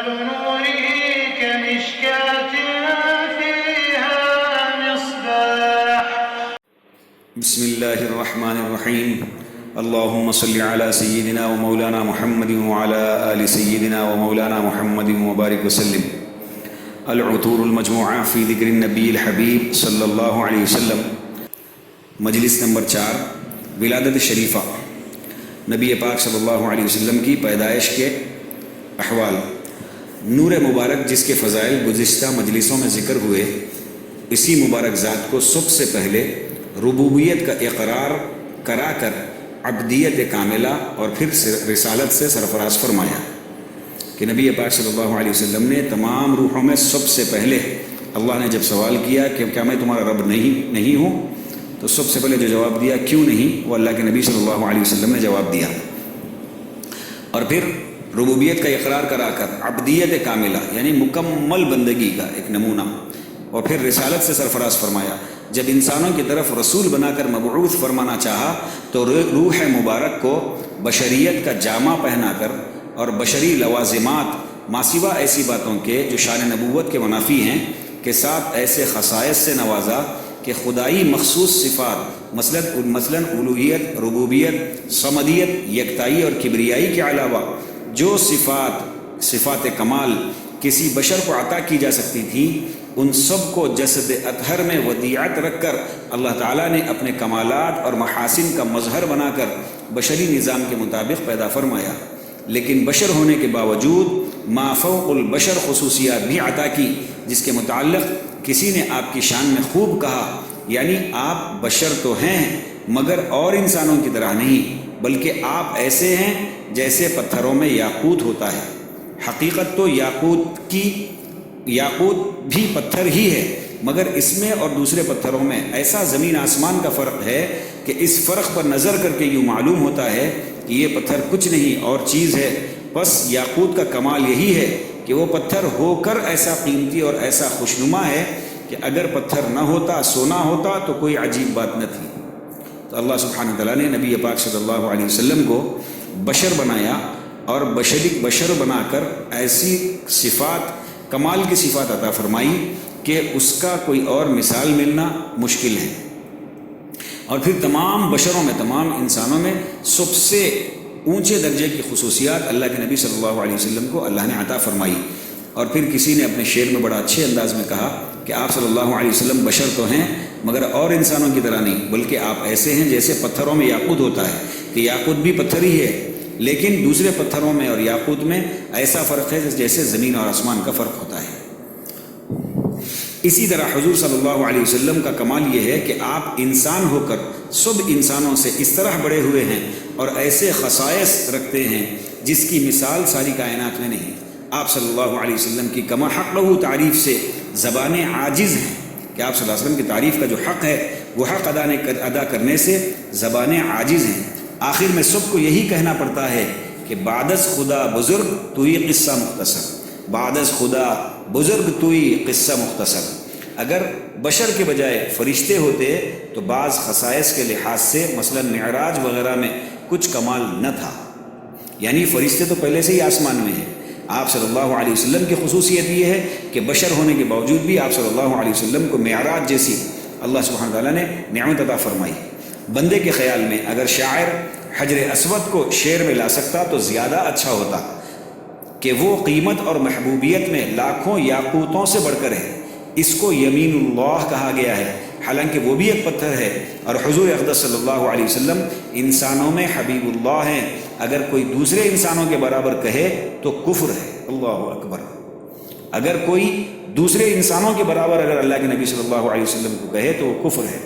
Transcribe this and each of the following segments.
مثل نوره كمشكاة فيها مصباح. بسم الله الرحمن الرحيم. اللهم صل على سيدنا ومولانا محمد وعلى آل سيدنا ومولانا محمد وبارك وسلم. العطور المجموعہ فی ذکر النبی الحبیب صلی اللہ علیہ وسلم. مجلس نمبر 4، ولادت شریفہ، نبی پاک صلی اللہ علیہ وسلم کی پیدائش کے احوال. نور مبارک جس کے فضائل گزشتہ مجلسوں میں ذکر ہوئے، اسی مبارک ذات کو سب سے پہلے ربوبیت کا اقرار کرا کر عبدیت کاملہ اور پھر رسالت سے سرفراز فرمایا کہ نبی پاک صلی اللہ علیہ وسلم نے تمام روحوں میں سب سے پہلے اللہ نے جب سوال کیا کہ کیا میں تمہارا رب نہیں ہوں، تو سب سے پہلے جو جواب دیا کیوں نہیں، وہ اللہ کے نبی صلی اللہ علیہ وسلم نے جواب دیا. اور پھر ربوبیت کا اقرار کرا کر عبدیت کاملہ یعنی مکمل بندگی کا ایک نمونہ، اور پھر رسالت سے سرفراز فرمایا. جب انسانوں کی طرف رسول بنا کر مبعوث فرمانا چاہا تو روح مبارک کو بشریت کا جامہ پہنا کر اور بشری لوازمات ماسوا ایسی باتوں کے جو شان نبوت کے منافی ہیں کے ساتھ ایسے خصائص سے نوازا کہ خدائی مخصوص صفات مثلا الوہیت، ربوبیت، صمدیت، یکتائی اور کبریائی کے علاوہ جو صفات کمال کسی بشر کو عطا کی جا سکتی تھیں، ان سب کو جسد اطہر میں ودیعت رکھ کر اللہ تعالیٰ نے اپنے کمالات اور محاسن کا مظہر بنا کر بشری نظام کے مطابق پیدا فرمایا. لیکن بشر ہونے کے باوجود ما فوق البشر خصوصیات بھی عطا کی، جس کے متعلق کسی نے آپ کی شان میں خوب کہا، یعنی آپ بشر تو ہیں مگر اور انسانوں کی طرح نہیں، بلکہ آپ ایسے ہیں جیسے پتھروں میں یاقوت ہوتا ہے. حقیقت تو یاقوت بھی پتھر ہی ہے، مگر اس میں اور دوسرے پتھروں میں ایسا زمین آسمان کا فرق ہے کہ اس فرق پر نظر کر کے یوں معلوم ہوتا ہے کہ یہ پتھر کچھ نہیں اور چیز ہے. بس یاقوت کا کمال یہی ہے کہ وہ پتھر ہو کر ایسا قیمتی اور ایسا خوشنما ہے کہ اگر پتھر نہ ہوتا، سونا ہوتا تو کوئی عجیب بات نہ تھی. تو اللہ سبحانہ وتعالیٰ نے نبی پاک صلی اللہ علیہ وسلم کو بشر بنایا اور بشر بنا کر ایسی صفات، کمال کی صفات عطا فرمائی کہ اس کا کوئی اور مثال ملنا مشکل ہے. اور پھر تمام بشروں میں، تمام انسانوں میں سب سے اونچے درجے کی خصوصیات اللہ کے نبی صلی اللہ علیہ وسلم کو اللہ نے عطا فرمائی. اور پھر کسی نے اپنے شعر میں بڑا اچھے انداز میں کہا کہ آپ صلی اللہ علیہ وسلم بشر تو ہیں مگر اور انسانوں کی طرح نہیں، بلکہ آپ ایسے ہیں جیسے پتھروں میں یاقوت ہوتا ہے، کہ یاقوت بھی پتھر ہی ہے، لیکن دوسرے پتھروں میں اور یاقوت میں ایسا فرق ہے جیسے زمین اور آسمان کا فرق ہوتا ہے. اسی طرح حضور صلی اللہ علیہ وسلم کا کمال یہ ہے کہ آپ انسان ہو کر سب انسانوں سے اس طرح بڑے ہوئے ہیں اور ایسے خصائص رکھتے ہیں جس کی مثال ساری کائنات میں نہیں. آپ صلی اللہ علیہ وسلم کی کما حق لہو تعریف سے زبانیں عاجز ہیں، کہ آپ صلی اللہ علیہ وسلم کی تعریف کا جو حق ہے وہ حق ادا کرنے سے زبانیں عاجز ہیں. آخر میں سب کو یہی کہنا پڑتا ہے کہ بعد از خدا بزرگ توئی قصہ مختصر، بعد از خدا بزرگ توئی قصہ مختصر. اگر بشر کے بجائے فرشتے ہوتے تو بعض خصائص کے لحاظ سے مثلا معراج وغیرہ میں کچھ کمال نہ تھا، یعنی فرشتے تو پہلے سے ہی آسمان میں ہیں. آپ صلی اللہ علیہ وسلم کی خصوصیت یہ ہے کہ بشر ہونے کے باوجود بھی آپ صلی اللہ علیہ وسلم کو معراج جیسی اللہ سبحانہ تعالیٰ نے نعمت عطا فرمائی. بندے کے خیال میں اگر شاعر حجر اسود کو شعر میں لا سکتا تو زیادہ اچھا ہوتا کہ وہ قیمت اور محبوبیت میں لاکھوں یاقوتوں سے بڑھ کر ہے. اس کو یمین اللہ کہا گیا ہے، حالانکہ وہ بھی ایک پتھر ہے. اور حضور اقدس صلی اللہ علیہ وسلم انسانوں میں حبیب اللہ ہیں، اگر کوئی دوسرے انسانوں کے برابر کہے تو کفر ہے. اللہ اکبر. اگر کوئی دوسرے انسانوں کے برابر اگر اللہ کے نبی صلی اللہ علیہ وسلم کو کہے تو وہ کفر ہے.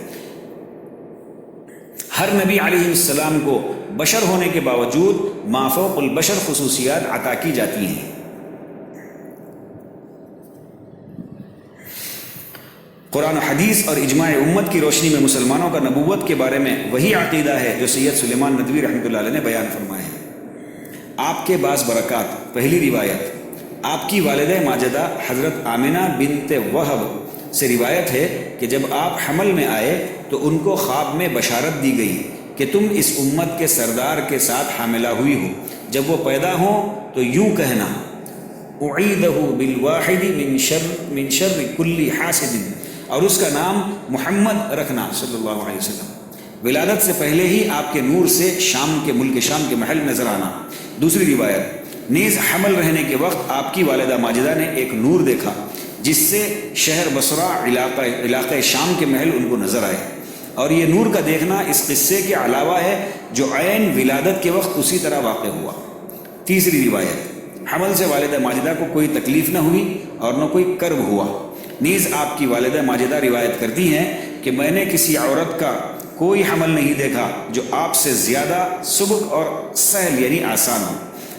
ہر نبی علیہ السلام کو بشر ہونے کے باوجود ما فوق البشر خصوصیات عطا کی جاتی ہیں. قرآن و حدیث اور اجماع امت کی روشنی میں مسلمانوں کا نبوت کے بارے میں وہی عقیدہ ہے جو سید سلیمان ندوی رحمۃ اللہ علیہ نے بیان فرمایا ہے. آپ کے بعض برکات. پہلی روایت آپ کی والدہ ماجدہ حضرت آمنہ بنت وہب سے روایت ہے کہ جب آپ حمل میں آئے تو ان کو خواب میں بشارت دی گئی کہ تم اس امت کے سردار کے ساتھ حاملہ ہوئی ہو. جب وہ پیدا ہوں تو یوں کہنا اعیدہ بالواحد من شر کل حاسد، اور اس کا نام محمد رکھنا صلی اللہ علیہ وسلم۔ ولادت سے پہلے ہی آپ کے نور سے ملک شام کے محل نظر آنا۔ دوسری روایت، نیز حمل رہنے کے وقت آپ کی والدہ ماجدہ نے ایک نور دیکھا جس سے شہر بصرہ علاقہ شام کے محل ان کو نظر آئے، اور یہ نور کا دیکھنا اس قصے کے علاوہ ہے جو عین ولادت کے وقت اسی طرح واقع ہوا۔ تیسری روایت، حمل سے والدہ ماجدہ کو کوئی تکلیف نہ ہوئی اور نہ کوئی کرب ہوا۔ نیز آپ کی والدہ ماجدہ روایت کرتی ہیں کہ میں نے کسی عورت کا کوئی حمل نہیں دیکھا جو آپ سے زیادہ سبک اور سہل یعنی آسان ہو۔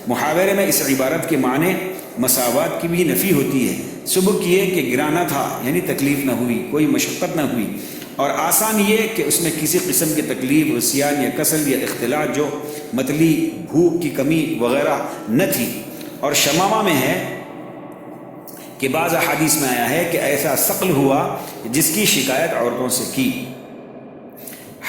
محاورے میں اس عبارت کے معنی مساوات کی بھی نفی ہوتی ہے۔ سبک یہ کہ گرا نہ تھا یعنی تکلیف نہ ہوئی، کوئی مشقت نہ ہوئی، اور آسان یہ کہ اس میں کسی قسم کی تکلیف، عصیان یا کسل یا اختلاط جو متلی، بھوک کی کمی وغیرہ نہ تھی۔ اور شمامہ میں ہے کہ بعض احادیث میں آیا ہے کہ ایسا ثقل ہوا جس کی شکایت عورتوں سے کی۔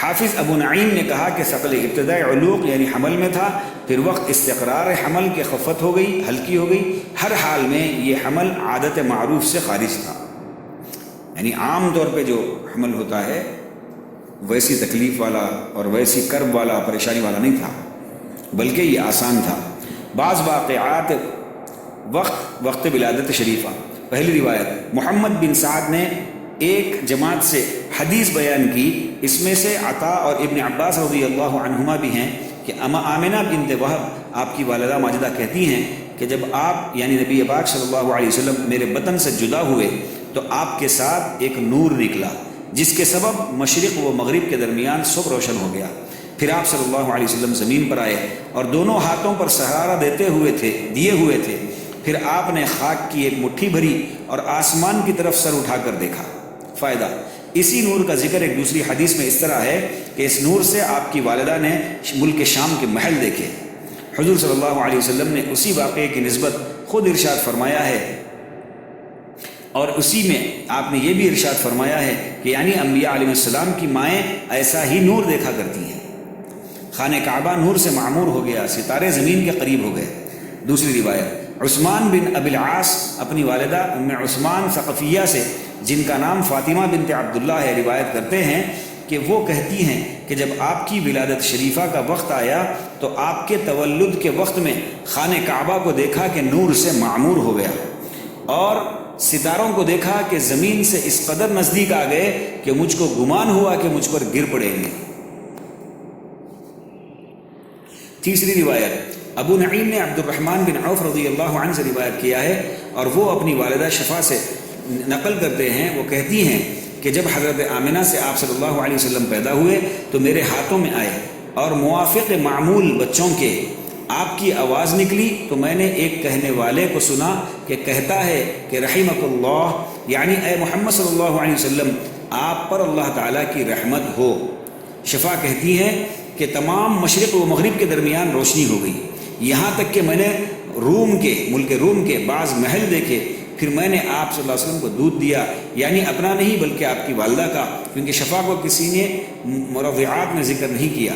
حافظ ابو نعیم نے کہا کہ ثقل ابتدائی علوق یعنی حمل میں تھا، پھر وقت استقرار حمل کے خفت ہو گئی، ہلکی ہو گئی۔ ہر حال میں یہ حمل عادت معروف سے خارج تھا، یعنی عام طور پہ جو حمل ہوتا ہے ویسی تکلیف والا اور ویسی کرب والا پریشانی والا نہیں تھا، بلکہ یہ آسان تھا۔ بعض واقعات وقت ولادت شریفہ۔ پہلی روایت، محمد بن سعد نے ایک جماعت سے حدیث بیان کی، اس میں سے عطا اور ابن عباس رضی اللہ عنہما بھی ہیں کہ آمنہ بنت وہب آپ کی والدہ ماجدہ کہتی ہیں کہ جب آپ یعنی نبی پاک صلی اللہ علیہ وسلم میرے بطن سے جدا ہوئے تو آپ کے ساتھ ایک نور نکلا جس کے سبب مشرق و مغرب کے درمیان صبح روشن ہو گیا۔ پھر آپ صلی اللہ علیہ وسلم زمین پر آئے اور دونوں ہاتھوں پر سہارا دیے ہوئے تھے۔ پھر آپ نے خاک کی ایک مٹھی بھری اور آسمان کی طرف سر اٹھا کر دیکھا۔ فائدہ، اسی نور کا ذکر ایک دوسری حدیث میں اس طرح ہے کہ اس نور سے آپ کی والدہ نے ملک شام کے محل دیکھے۔ حضور صلی اللہ علیہ وسلم نے اسی واقعے کی نسبت خود ارشاد فرمایا ہے، اور اسی میں آپ نے یہ بھی ارشاد فرمایا ہے کہ یعنی انبیاء علیہ السلام کی مائیں ایسا ہی نور دیکھا کرتی ہیں۔ خانہ کعبہ نور سے معمور ہو گیا، ستارے زمین کے قریب ہو گئے۔ دوسری روایت، عثمان بن ابی العاص اپنی والدہ ام عثمان ثقفیہ سے جن کا نام فاطمہ بنت عبداللہ ہے روایت کرتے ہیں کہ وہ کہتی ہیں کہ جب آپ کی ولادت شریفہ کا وقت آیا تو آپ کے تولد کے وقت میں خانہ کعبہ کو دیکھا کہ نور سے معمور ہو گیا، اور ستاروں کو دیکھا کہ زمین سے اس قدر نزدیک آ گئے کہ مجھ کو گمان ہوا کہ مجھ پر گر پڑیں گے۔ تیسری روایت، ابو نعیم نے عبد الرحمن بن عوف رضی اللہ عنہ سے روایت کیا ہے اور وہ اپنی والدہ شفا سے نقل کرتے ہیں، وہ کہتی ہیں کہ جب حضرت آمنہ سے آپ صلی اللہ علیہ وسلم پیدا ہوئے تو میرے ہاتھوں میں آئے اور موافق معمول بچوں کے آپ کی آواز نکلی تو میں نے ایک کہنے والے کو سنا کہ کہتا ہے کہ رحمک اللہ، یعنی اے محمد صلی اللہ علیہ وسلم آپ پر اللہ تعالیٰ کی رحمت ہو۔ شفا کہتی ہے کہ تمام مشرق و مغرب کے درمیان روشنی ہو گئی، یہاں تک کہ میں نے ملک روم کے بعض محل دیکھے۔ پھر میں نے آپ صلی اللہ علیہ وسلم کو دودھ دیا، یعنی اپنا نہیں بلکہ آپ کی والدہ کا، کیونکہ شفا کو کسی نے مرضعات میں ذکر نہیں کیا،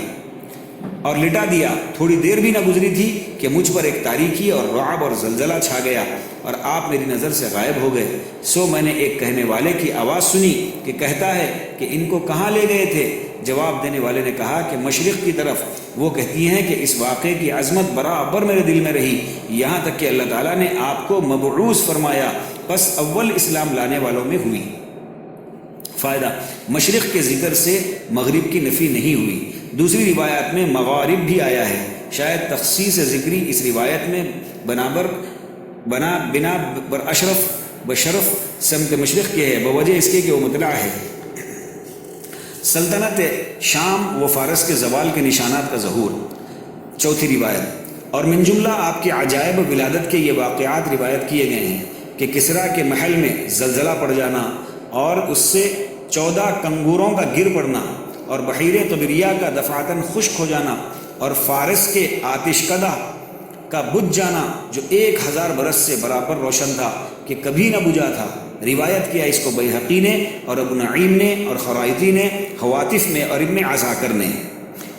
اور لٹا دیا۔ تھوڑی دیر بھی نہ گزری تھی کہ مجھ پر ایک تاریکی اور رعب اور زلزلہ چھا گیا اور آپ میری نظر سے غائب ہو گئے۔ سو میں نے ایک کہنے والے کی آواز سنی کہ کہتا ہے کہ ان کو کہاں لے گئے تھے؟ جواب دینے والے نے کہا کہ مشرق کی طرف۔ وہ کہتی ہیں کہ اس واقعے کی عظمت برابر میرے دل میں رہی، یہاں تک کہ اللہ تعالیٰ نے آپ کو مبعوث فرمایا، پس اول اسلام لانے والوں میں ہوئی۔ فائدہ، مشرق کے ذکر سے مغرب کی نفی نہیں ہوئی۔ دوسری روایات میں مغارب بھی آیا ہے، شاید تخصیص ذکری اس روایت میں بنا بر اشرف بشرف سمت مشرق کے ہے، بوجہ اس کے کہ وہ مطلع ہے۔ سلطنت شام و فارس کے زوال کے نشانات کا ظہور۔ چوتھی روایت، اور من جملہ آپ کے عجائب ولادت کے یہ واقعات روایت کیے گئے ہیں کہ کسریٰ کے محل میں زلزلہ پڑ جانا اور اس سے 14 کنگوروں کا گر پڑنا اور بحیرہ طبریہ کا دفعتاً خشک ہو جانا اور فارس کے آتش کدہ کا بجھ جانا جو 1000 برس سے برابر روشن تھا کہ کبھی نہ بجھا تھا۔ روایت کیا اس کو بیہقی نے اور ابو نعیم نے اور خرائطی نے، حواتف میں اور ابن عساکر نے۔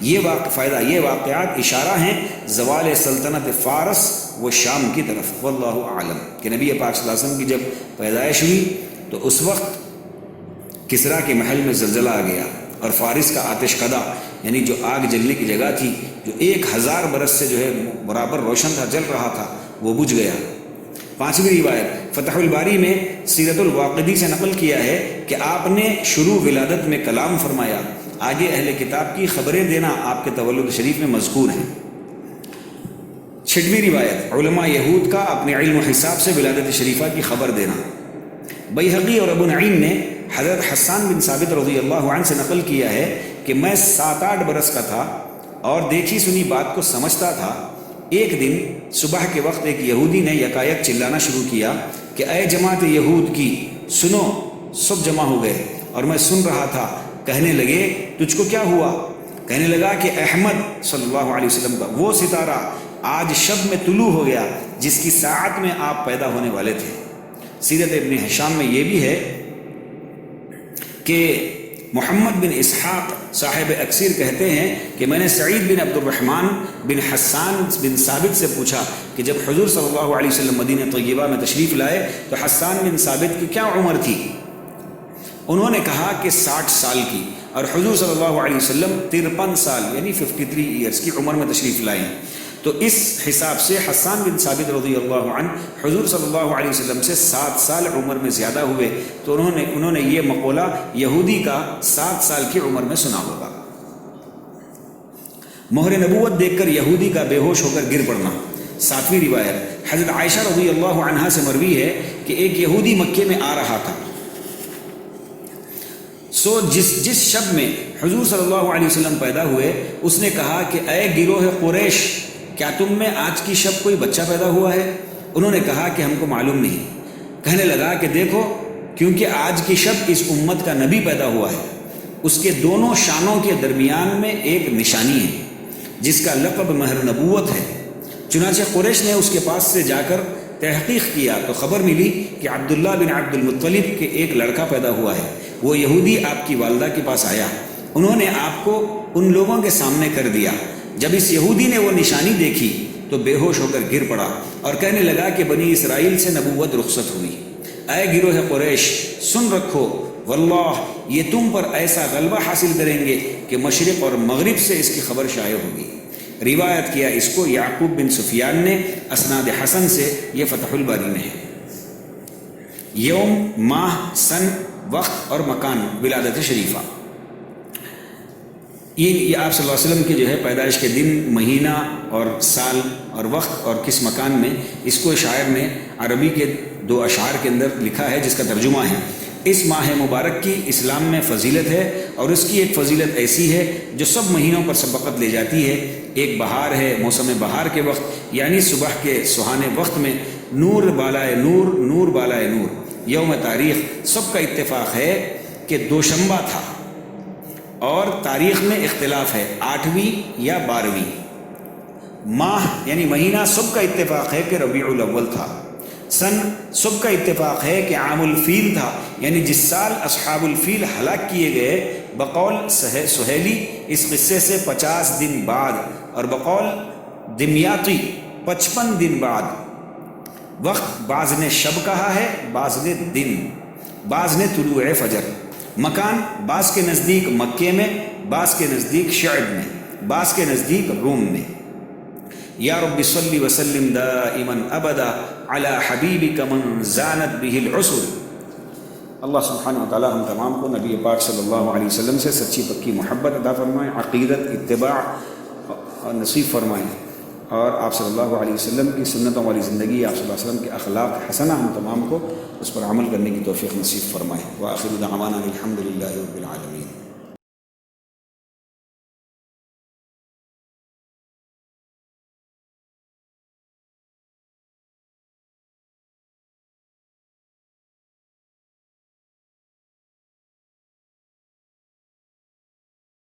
یہ واقعات اشارہ ہیں زوال سلطنت فارس و شام کی طرف، واللہ اعلم، کہ نبی پاک صلی اللہ علیہ وسلم کی جب پیدائش ہوئی تو اس وقت کسریٰ کے محل میں زلزلہ آ گیا اور فارس کا آتش قدہ، یعنی جو آگ جلنے کی جگہ تھی، جو 1000 برس سے جو ہے برابر روشن تھا، جل رہا تھا، وہ بجھ گیا۔ 5ویں روایت فتح الباری میں سیرت الواقدی سے نقل کیا ہے کہ آپ نے شروع ولادت میں کلام فرمایا، آگے اہل کتاب کی خبریں دینا آپ کے تولد شریف میں مذکور ہیں۔ 6ویں روایت علماء یہود کا اپنے علم و حساب سے ولادت شریفہ کی خبر دینا۔ بیہقی اور ابو نعیم نے حضرت حسان بن ثابت رضی اللہ عنہ سے نقل کیا ہے کہ میں 7-8 برس کا تھا اور دیکھی سنی بات کو سمجھتا تھا۔ ایک دن صبح کے وقت ایک یہودی نے یکایک چلانا شروع کیا کہ اے جماعت یہود کی سنو، سب جمع ہو گئے اور میں سن رہا تھا۔ کہنے لگے تجھ کو کیا ہوا؟ کہنے لگا کہ احمد صلی اللہ علیہ وسلم کا وہ ستارہ آج شب میں طلوع ہو گیا جس کی ساعت میں آپ پیدا ہونے والے تھے۔ سیرت ابن ہشام میں یہ بھی ہے کہ محمد بن اسحاق صاحب اکثیر کہتے ہیں کہ میں نے سعید بن عبد الرحمن بن حسان بن ثابت سے پوچھا کہ جب حضور صلی اللہ علیہ وسلم مدینہ طیبہ میں تشریف لائے تو حسان بن ثابت کی کیا عمر تھی؟ انہوں نے کہا کہ 60 سال کی، اور حضور صلی اللہ علیہ وسلم 53 سال یعنی 53 ایئرس کی عمر میں تشریف لائے۔ تو اس حساب سے حسان بن ثابت رضی اللہ عنہ حضور صلی اللہ علیہ وسلم سے 7 سال عمر میں زیادہ ہوئے، تو انہوں نے یہ مقولہ یہودی کا 7 سال کی عمر میں سنا ہوگا۔ مہر نبوت دیکھ کر یہودی کا بے ہوش ہو کر گر پڑنا۔ 7ویں روایت حضرت عائشہ رضی اللہ عنہا سے مروی ہے کہ ایک یہودی مکے میں آ رہا تھا، سو جس شب میں حضور صلی اللہ علیہ وسلم پیدا ہوئے اس نے کہا کہ اے گروہ قریش، کیا تم میں آج کی شب کوئی بچہ پیدا ہوا ہے؟ انہوں نے کہا کہ ہم کو معلوم نہیں۔ کہنے لگا کہ دیکھو، کیونکہ آج کی شب اس امت کا نبی پیدا ہوا ہے، اس کے دونوں شانوں کے درمیان میں ایک نشانی ہے جس کا لقب مہر نبوت ہے۔ چنانچہ قریش نے اس کے پاس سے جا کر تحقیق کیا تو خبر ملی کہ عبداللہ بن عبد المطلب کے ایک لڑکا پیدا ہوا ہے۔ وہ یہودی آپ کی والدہ کے پاس آیا، انہوں نے آپ کو ان لوگوں کے سامنے کر دیا۔ جب اس یہودی نے وہ نشانی دیکھی تو بے ہوش ہو کر گر پڑا اور کہنے لگا کہ بنی اسرائیل سے نبوت رخصت ہوئی۔ اے گروہ قریش، سن رکھو، واللہ یہ تم پر ایسا غلبہ حاصل کریں گے کہ مشرق اور مغرب سے اس کی خبر شائع ہوگی۔ روایت کیا اس کو یعقوب بن سفیان نے اسناد حسن سے، یہ فتح الباری میں ہے۔ یوم، ماہ، سن، وقت اور مکان ولادت شریفہ، یہ آپ صلی اللہ علیہ وسلم کے جو ہے پیدائش کے دن، مہینہ اور سال اور وقت اور کس مکان میں، اس کو شاعر نے عربی کے 2 اشعار کے اندر لکھا ہے جس کا ترجمہ ہے۔ اس ماہ مبارک کی اسلام میں فضیلت ہے اور اس کی ایک فضیلت ایسی ہے جو سب مہینوں پر سبقت لے جاتی ہے۔ ایک بہار ہے، موسم بہار کے وقت یعنی صبح کے سہانے وقت میں نور بالائے نور، نور بالائے نور۔ یوم تاریخ سب کا اتفاق ہے کہ دوشنبہ تھا اور تاریخ میں اختلاف ہے 8ویں یا 12ویں۔ ماہ یعنی مہینہ سب کا اتفاق ہے کہ ربیع الاول تھا۔ سن سب کا اتفاق ہے کہ عام الفیل تھا، یعنی جس سال اصحاب الفیل ہلاک کیے گئے، بقول سہیلی اس قصے سے 50 دن بعد اور بقول دمیاطی 55 دن بعد۔ وقت بعض نے شب کہا ہے، بعض نے دن، بعض نے طلوع فجر۔ مکان بعض کے نزدیک مکے میں، بعض کے نزدیک شعب میں، بعض کے نزدیک روم میں۔ یا رب صلی وسلم دائما ابدا علی حبیبک من زانت بہ العصر۔ اللہ سبحانہ و تعالی ہم تمام کو نبی پاک صلی اللہ علیہ وسلم سے سچی پکی محبت عطا فرمائیں، عقیدت، اتباع نصیب فرمائیں، اور آپ صلی اللہ علیہ وسلم کی سنتوں والی زندگی، آپ صلی اللہ علیہ وسلم کے اخلاق حسنہ ہم تمام کو اس پر عمل کرنے کی توفیق نصیب فرمائیں۔ وآخر دعوانا الحمد للہ رب العالمین۔